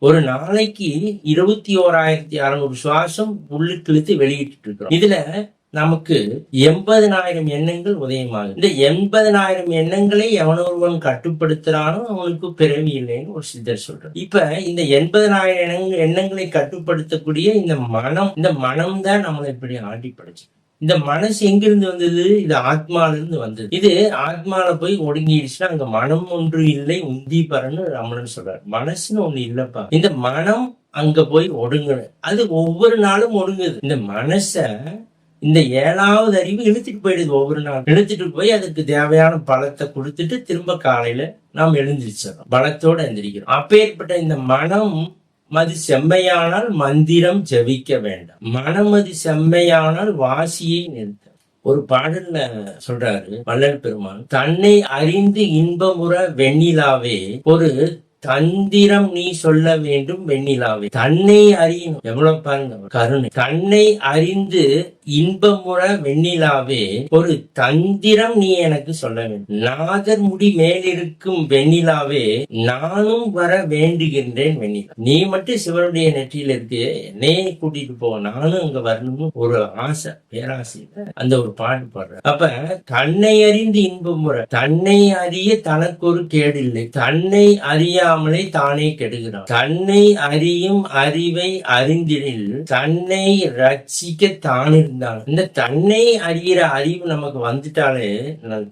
ஒரு நாளைக்கு 21,600 சுவாசம் உள்ளுக்கு இழுத்து வெளியிட்டு இருக்கிறோம். இதுல நமக்கு 80,000 எண்ணங்கள் உதயமாகுது. இந்த 80,000 எண்ணங்களை எவனொருவன் கட்டுப்படுத்துறானோ அவனுக்கு பிறவி இல்லைன்னு ஒரு சித்தர் சொல்றார். இப்ப இந்த 80,000 எண்ணங்களை கட்டுப்படுத்தக்கூடிய இந்த மனம் தான் நம்மளை இப்படி ஆட்டி படைச்சு. இந்த மனசு எங்கிருந்து வந்தது? இது ஆத்மால இருந்து வந்தது. இது ஆத்மால போய் ஒடுங்கிடுச்சுன்னா அங்க மனம் ஒன்று இல்லை உந்தி பரன்னு ரமணன் சொல்றாரு. மனசுன்னு ஒண்ணு இல்லப்பா. இந்த மனம் அங்க போய் ஒடுங்கணும். அது ஒவ்வொரு நாளும் ஒடுங்குது. இந்த மனச இந்த 7வது அறிவு இழுத்துட்டு போயிடுது. ஒவ்வொரு நாள் இழுத்துட்டு போய் அதுக்கு தேவையான பலத்தை கொடுத்துட்டு திரும்ப காலையில நாம் எழுந்திரிச்சிடறோம். பலத்தோட எந்திரிக்கிறோம். அப்பேற்பட்ட இந்த மனம் மது செம்மையானால் மந்திரம் ஜபிக்க வேண்டாம். மனமது செம்மையானால் வாசியை நிறுத்த. ஒரு பாடல்ல சொல்றாரு வள்ளல் பெருமான், தன்னை அறிந்து இன்பமுற வெண்ணிலாவே ஒரு தந்திரம் நீ சொல்ல வேண்டும் வெண்ணிலாவே. தன்னை அறியணும். எவ்வளவு பாருங்க கருணை. தன்னை அறிந்து இன்பமுற வெண்ணிலாவே ஒரு தந்திரம் நீ எனக்கு சொல்ல வேண்டும். நாதர் முடி மேலிருக்கும் வெண்ணிலாவே நானும் வர வேண்டுகின்றேன் வெண்ணிலா. நீ மட்டும் சிவனுடைய நெற்றியில இருக்கு, என்னையே கூட்டிட்டு போ, நானும் அங்க வரணும்னு ஒரு ஆசை, பேராசையில அந்த ஒரு பாட்டு பாடுற. அப்ப தன்னை அறிந்து இன்பமுற, தன்னை அறிய தனக்கு ஒரு கேடு இல்லை, தன்னை அறியாமலே தானே கெடுகிறான். தன்னை அறியும் அறிவை அறிந்திடில் தன்னை ரட்சிக்க தானே. இந்த தன்னை அறிகிற அறிவு நமக்கு வந்துட்டாலே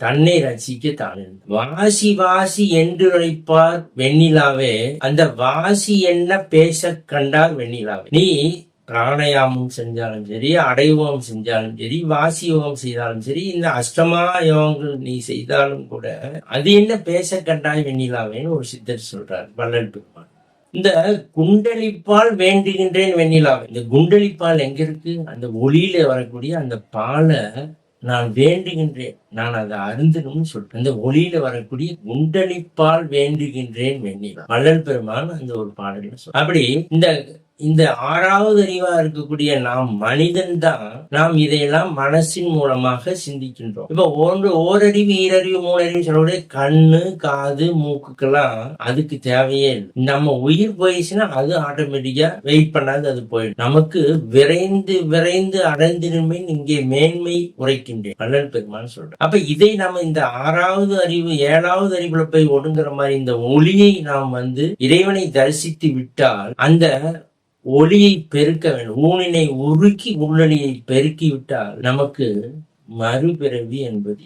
தன்னை ரசிக்க தானே. வாசி வாசி என்று உரைப்பார் வெண்ணிலாவே, அந்த வாசி என்ன பேச கண்டார் வெண்ணிலாவே. நீ பிராணயாமம் செஞ்சாலும் சரி, அடையோகம் செஞ்சாலும் சரி, வாசி யோகம் செய்தாலும் சரி, இந்த அஷ்டமா யோகங்கள் நீ செய்தாலும் கூட அது என்ன பேச கண்டாய் வெண்ணிலாவேன்னு ஒரு சித்தர் சொல்றார் வள்ளல் பெருமான். இந்த குண்டலிப்பால் வேண்டுகின்றேன் வெண்ணிலாவே. இந்த குண்டலிப்பால் எங்க இருக்கு? அந்த ஒளியில வரக்கூடிய அந்த பாலை நான் வேண்டுகின்றேன், நான் அதை அருந்தணும்னு சொல்றேன். அந்த ஒளியில வரக்கூடிய குண்டலிப்பால் வேண்டுகின்றேன் வெண்ணிலா. வள்ளல் பெருமான் அந்த ஒரு பாடல சொல்ற. அப்படி இந்த 6வது அறிவா இருக்கக்கூடிய நாம் மனிதன் தான். நாம் இதையெல்லாம் மனசின் மூலமாக சிந்திக்கின்றோம். இப்ப ஓரறிவு, ஈரறிவு, 3 அறிவு சொல்லக்கூடிய கண்ணு, காது, மூக்குக்கெல்லாம் அதுக்கு தேவையே இல்லை. நம்ம உயிர் போயிடுச்சுன்னா அது ஆட்டோமேட்டிக்கா வெயிட் பண்ணாது, அது போயிடும். நமக்கு விரைந்து விரைந்து அடைந்திருமே இங்கே மேன்மை உரைக்கின்றேன் வள்ளல் பெருமான் சொல்றேன். அப்ப இதை நம்ம இந்த 6வது அறிவு 7வது அறிவுல போய் ஒடுங்குற மாதிரி இந்த ஒளியை நாம் இறைவனை தரிசித்து விட்டால் அந்த ஒளியை பெருக்க வேண்டும். ஊனினை உருக்கி உள்ளொளியை பெருக்கி விட்டால் நமக்கு மறுபிறவி என்பது